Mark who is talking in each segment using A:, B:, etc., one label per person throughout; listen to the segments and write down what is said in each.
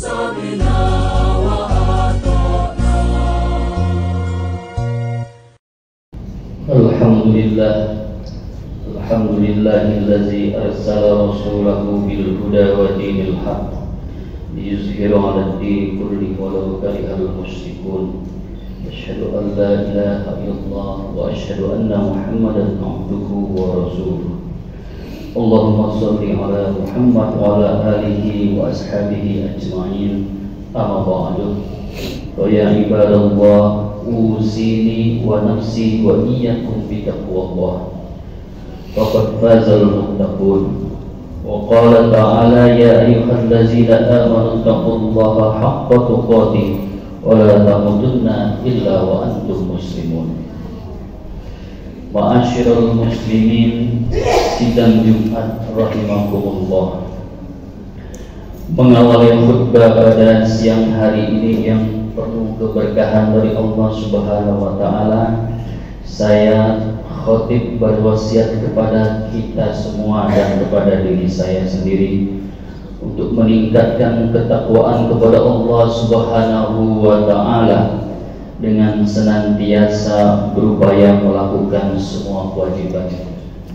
A: سمعنا وأطعنا.
B: Alhamdulillahillazi arsala rasulahu bil huda wa dinil haq liyuzhiru 'ala ad-din kullihi walau karihal musyrikun. Asyhadu an la ilaha illallah wa asyhadu anna Muhammadan abduhu wa rasuluh. Allahumma shalli 'ala Muhammad wa 'ala alihi wa ashabihi ajma'in. Amma ba'du. Wa ya ibadallah, usini wa nafsi wa iyyakum bi taqwallah. Faqad fazal muttaqun. Wa qala ta'ala ya ayyuhallazina amanu taqullaha haqqa tuqatih wa la tamutunna illa wa antum muslimun. Ma'asyiral muslimin, sidang Jumat rahimakumullah. Mengawali khutbah pada siang hari ini yang penuh keberkahan dari Allah Subhanahu wa taala, saya khotib berwasiat kepada kita semua dan kepada diri saya sendiri untuk meningkatkan ketakwaan kepada Allah Subhanahu wa taala dengan senantiasa berupaya melakukan semua kewajiban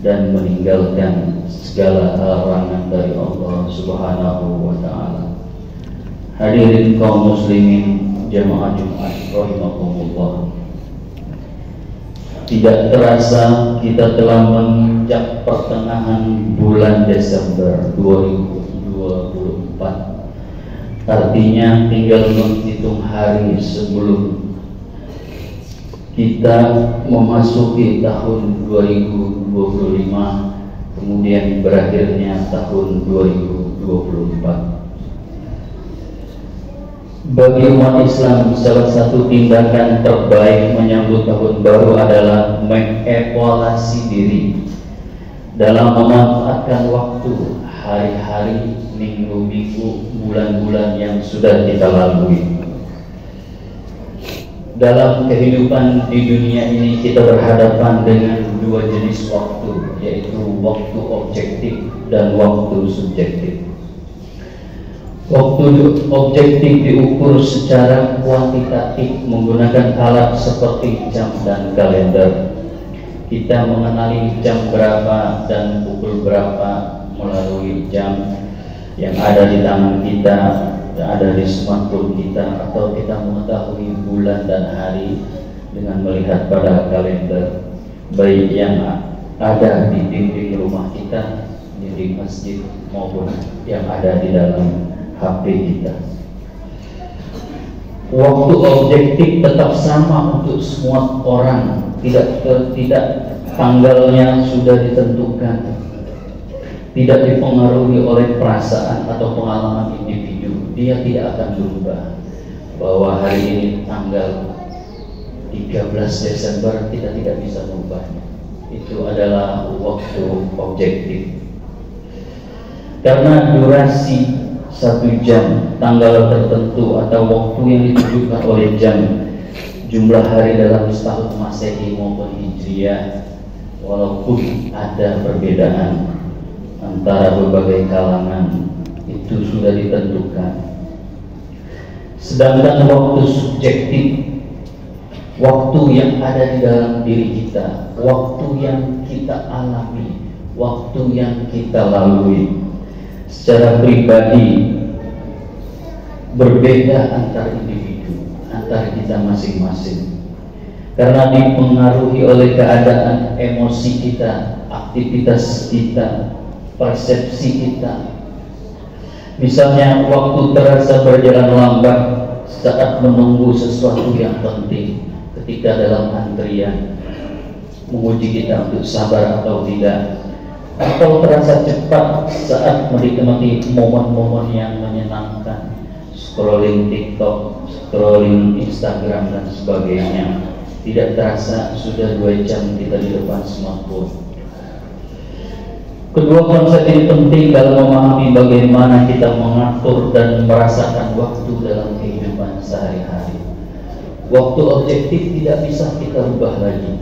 B: dan meninggalkan segala larangan dari Allah Subhanahu wa taala. Hadirin kaum muslimin jamaah Jumat rahimakumullah. Tidak terasa kita telah menginjak pertengahan bulan Desember 2024. Artinya tinggal menghitung hari sebelum kita memasuki tahun 2025, kemudian berakhirnya tahun 2024. Bagi umat Islam, salah satu tindakan terbaik menyambut tahun baru adalah mengevaluasi diri dalam memanfaatkan waktu, hari-hari, minggu-minggu, bulan-bulan yang sudah kita lalui. Dalam kehidupan di dunia ini kita berhadapan dengan dua jenis waktu, yaitu waktu objektif dan waktu subjektif. Waktu objektif diukur secara kuantitatif menggunakan alat seperti jam dan kalender. Kita mengenali jam berapa dan pukul berapa melalui jam yang ada di tangan kita, yang ada di smartphone kita, atau kita mengetahui bulan dan hari dengan melihat pada kalender, baik yang ada di dinding rumah kita, dinding masjid, maupun yang ada di dalam HP kita. Waktu objektif tetap sama untuk semua orang, tidak tanggalnya sudah ditentukan, tidak dipengaruhi oleh perasaan atau pengalaman individu. Dia tidak akan berubah bahwa hari ini tanggal 13 Desember kita tidak bisa mengubahnya. Itu adalah waktu objektif. Karena durasi 1 jam, tanggal tertentu atau waktu yang ditunjukkan oleh jam, jumlah hari dalam setahun Masehi maupun Hijriah, walaupun ada perbedaan antara berbagai kalangan, itu sudah ditentukan. Sedangkan waktu subjektif, waktu yang ada di dalam diri kita, waktu yang kita alami, waktu yang kita lalui secara pribadi, berbeda antar individu, antar kita masing-masing, karena dipengaruhi oleh keadaan emosi kita, aktivitas kita, persepsi kita. Misalnya waktu terasa berjalan lambat saat menunggu sesuatu yang penting, ketika dalam antrian, menguji kita untuk sabar atau tidak. Atau terasa cepat saat menikmati momen-momen yang menyenangkan, scrolling TikTok, scrolling Instagram dan sebagainya. Tidak terasa sudah 2 jam kita di depan smartphone. Kedua konsep ini penting dalam memahami bagaimana kita mengatur dan merasakan waktu dalam kehidupan sehari-hari. Waktu objektif tidak bisa kita ubah lagi.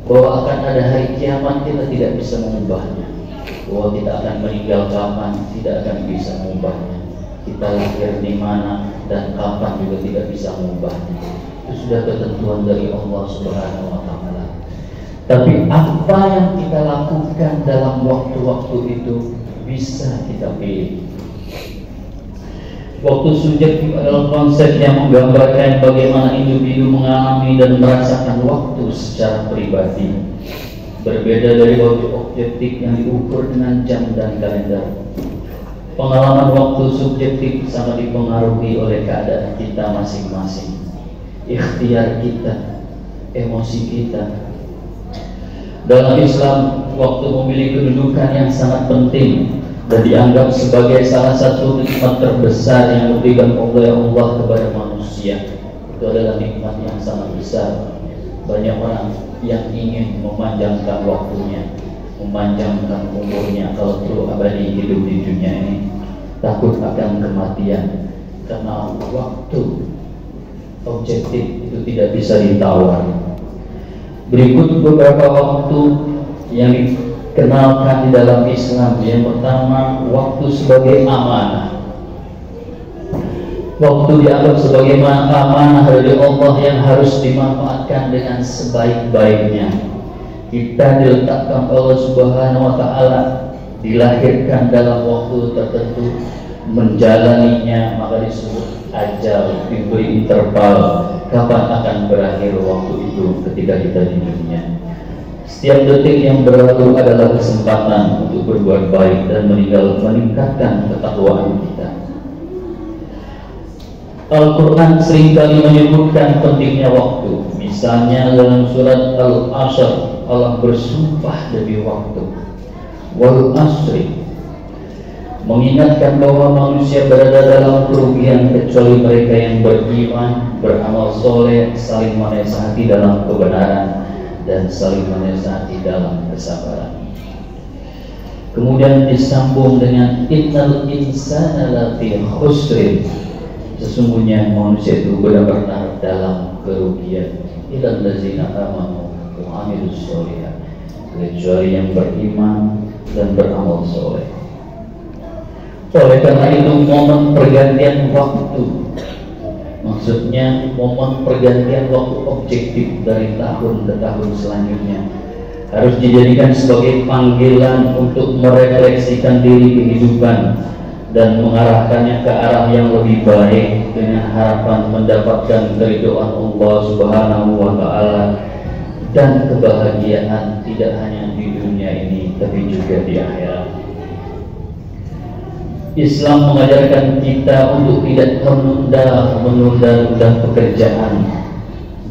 B: Bahwa akan ada hari kiamat kita tidak bisa mengubahnya. Bahwa kita akan meninggal kapan tidak akan bisa mengubahnya. kita lahir di mana dan kapan juga tidak bisa mengubahnya. Itu sudah ketentuan dari Allah Subhanahu wa Ta'ala. Tapi apa yang kita lakukan dalam waktu-waktu itu bisa kita pilih. Waktu subjektif adalah konsep yang menggambarkan bagaimana individu mengalami dan merasakan waktu secara pribadi. Berbeda dari waktu objektif yang diukur dengan jam dan kalender. Pengalaman waktu subjektif sangat dipengaruhi oleh keadaan kita masing-masing, ikhtiar kita, emosi kita. Dalam Islam, waktu memiliki kedudukan yang sangat penting dan dianggap sebagai salah satu nikmat terbesar yang diberikan oleh Allah kepada manusia. Itu adalah nikmat yang sangat besar. Banyak orang yang ingin memanjangkan waktunya, memanjangkan umurnya kalau perlu abadi hidup di dunia ini, takut akan kematian karena waktu objektif itu tidak bisa ditawar. Berikut beberapa waktu yang dikenalkan di dalam Islam. Yang pertama, waktu sebagai amanah. Waktu dianggap sebagai amanah dari Allah yang harus dimanfaatkan dengan sebaik-baiknya. Kita diletakkan Allah Subhanahu wa Ta'ala, dilahirkan dalam waktu tertentu, menjalaninya maka disebut ajal, diberi interval kapan akan berakhir waktu itu ketika kita di dunia. Setiap detik yang berlalu adalah kesempatan untuk berbuat baik dan meningkatkan ketakwaan kita. Al-Quran seringkali menyebutkan pentingnya waktu. Misalnya dalam surat Al-Asr, Allah bersumpah demi waktu. Wal asri, mengingatkan bahwa manusia berada dalam kerugian kecuali mereka yang beriman, beramal soleh, saling menasihati dalam kebenaran dan saling menasihati dalam kesabaran. Kemudian disambung dengan innal insana lafi khusrin, sesungguhnya manusia itu benar-benar dalam kerugian, illal ladzina amanu wa amilus sholihat, kecuali yang beriman dan beramal soleh. Oleh karena itu momen pergantian waktu, maksudnya momen pergantian waktu objektif dari tahun ke tahun selanjutnya, harus dijadikan sebagai panggilan untuk merefleksikan diri kehidupan dan mengarahkannya ke arah yang lebih baik dengan harapan mendapatkan keridhaan Allah Subhanahu wa Ta'ala dan kebahagiaan tidak hanya di dunia ini tapi juga di akhirat. Islam mengajarkan kita untuk tidak menunda pekerjaan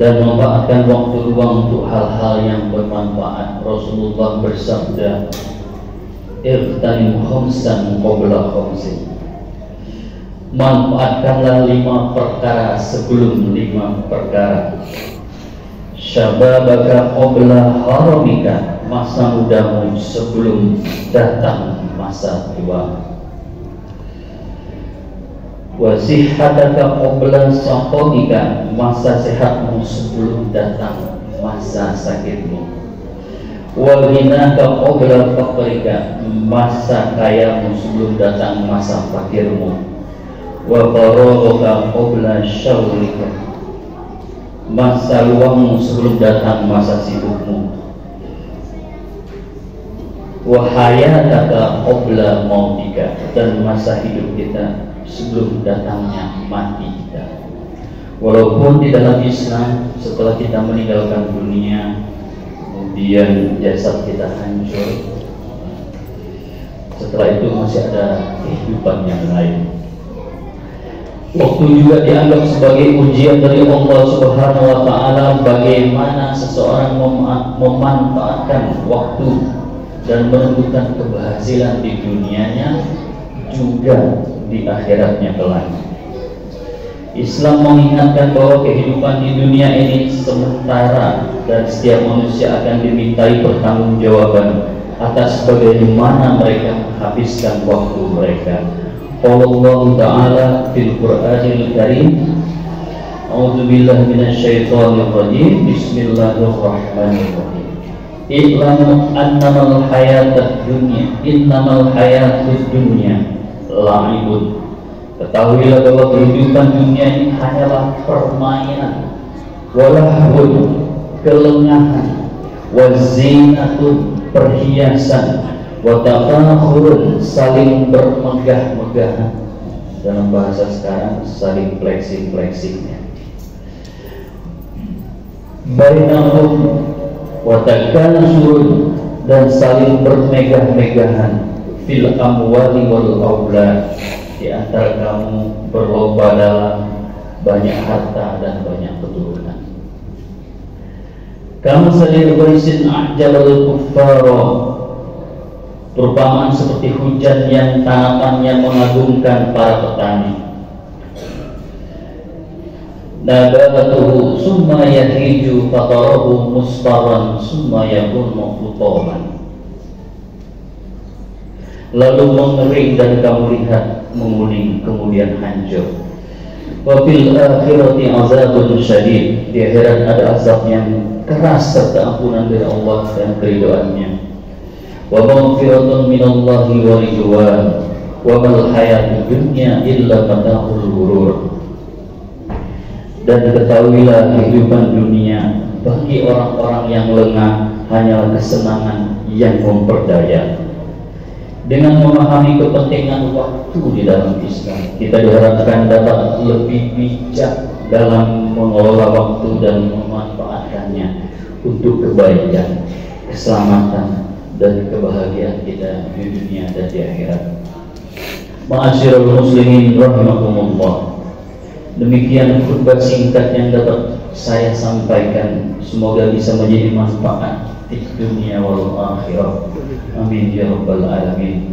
B: dan memanfaatkan waktu luang untuk hal-hal yang bermanfaat. Rasulullah bersabda, "Ightanim khamsan qabla khamsin." Manfaatkanlah 5 perkara sebelum 5 perkara. Syababaka qabla haramika, masa mudamu sebelum datang masa tua. Wasihhataka qabla saqamika, masa sehatmu sebelum datang masa sakitmu. Wa ghinaka qabla faqrika, masa kayamu sebelum datang masa fakirmu. Wa faraghaka qabla syaghlika, masa luangmu sebelum datang masa sibukmu. Wa hayataka qabla mautika, dan masa hidup kita sebelum datangnya mati kita. Walaupun di dalam Islam setelah kita meninggalkan dunia, kemudian jasad kita hancur, setelah itu masih ada kehidupan yang lain. Waktu juga dianggap sebagai ujian dari Allah Subhanahu wa Ta'ala, bagaimana seseorang memanfaatkan waktu dan menentukan keberhasilan di dunianya juga di akhiratnya kelak. Islam mengingatkan bahwa kehidupan di dunia ini sementara dan setiap manusia akan dimintai pertanggungjawaban atas bagaimana mereka menghabiskan waktu mereka. Allah Ta'ala fil Qur'anil Karim, A'udzubillahi minasyaitonir rajim, Bismillahirrahmanirrahim. I'lamu annamal hayatud dunya la'ibun Ketahuilah bahwa kehidupan dunia ini hanyalah permainan, walahun, kelengahan, wazinatun, perhiasan, watafakhurun, saling bermegah-megahan. Dalam bahasa sekarang saling flexing-flexingnya. Bainahum watakatsurun, dan saling bermegah-megahan fil amwali wal aulad, di antara kamu berlomba dalam banyak harta dan banyak keturunan. Kamu saling berisin ajabal kuffara, perumpamaan seperti hujan yang tanamannya mengagumkan para petani. Nabatuhu summa yahiju fatarahu musfaran summa yakunu hutaman, lalu mengering dan kamu lihat menguning kemudian hancur. Wa fil akhirati azabun syadid, di akhirat ada azab yang keras serta ampunan dari Allah dan keridhaannya. Wa maghfiratun minallahi wa ridwan wa mal hayatud dunya illa mata'ul ghurur. Dan ketahuilah kehidupan dunia bagi orang-orang yang lengah hanyalah kesenangan yang memperdaya. Dengan memahami kepentingan waktu di dalam Islam, kita diharapkan dapat lebih bijak dalam mengelola waktu dan memanfaatkannya untuk kebaikan, keselamatan, dan kebahagiaan kita di dunia dan di akhirat. Ma'asyiral muslimin rahimakumullah. Demikian khutbah singkat yang dapat saya sampaikan, semoga bisa menjadi manfaat di dunia wal akhirah. Amin ya rabbal alamin.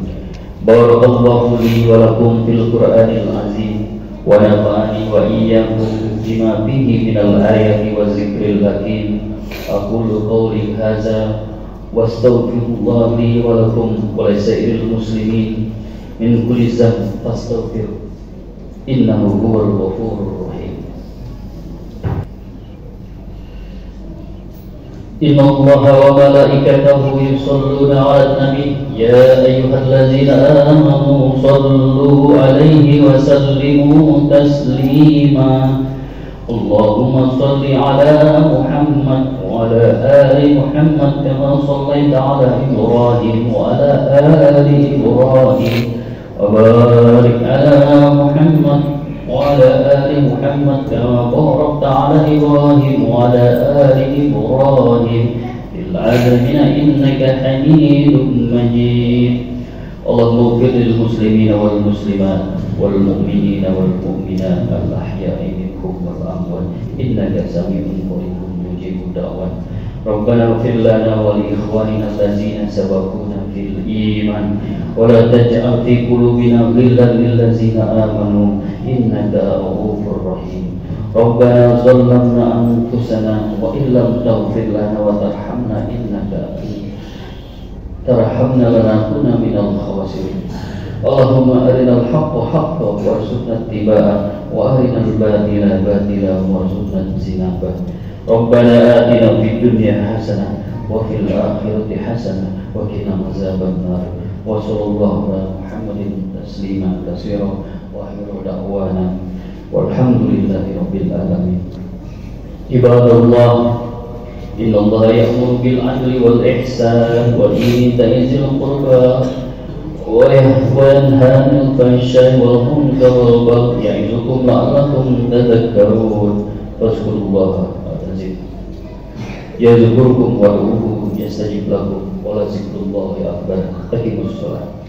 B: Barakallahu li wa lakum fil Qur'anil azim wa nafa'ani wa iyyakum bima fihi minal ayati wa zikril hakim. Aqulu qawli hadza wa astaghfirullah li wa lakum wa lisairil muslimin min kulli dhanbin fastaghfiruh. Innahu huwal ghafurur rahim. Inna Allaha wa malaikatahu yusalluna 'alan nabi ya ayyuhallazina amanu sallu 'alaihi wa sallimu taslima. Allahumma salli 'ala Muhammad wa 'ala ali Muhammad kama shallaita 'ala Ibrahim wa 'ala ali Ibrahim. وبارك على محمد وعلى آل محمد كما باركت على إبراهيم وعلى آل إبراهيم في العالمين إنك حميد مجيد. اللهم اغفر للمسلمين والمسلمات والمؤمنين والمؤمنات الأحياء منهم والأموات إنك سميع قريب مجيب الدعوات. ربنا اغفر لنا ولإخواننا الذين سبقونا في الإيمان ولا تجعل في قلوبنا غلا للذين آمنوا إنك رؤوف رحيم. ربنا ظلمنا أنفسنا وإن لم تغفر لنا وترحمنا إنك ترحمنا لنكون من الخاسرين. اللهم أرنا الحق حقا وارزقنا اتباعه وأرنا الباطل باطلا وارزقنا اجتنابه. ربنا آتنا في الدنيا حسنة وفي الآخرة حسنة وقنا عذاب النار. وصلى الله على محمد تسليما كثيرا وآخر دعوانا والحمد لله رب العالمين. عباد الله إن الله يأمر بالعدل والإحسان وإيتاء ذي القربى وينهى عن الفحشاء والمنكر والبغي يعظكم لعلكم تذكرون. فاذكروا الله يذكركم وادعوه يستجب لكم ولذكر الله أكبر. أقيموا الصلاة.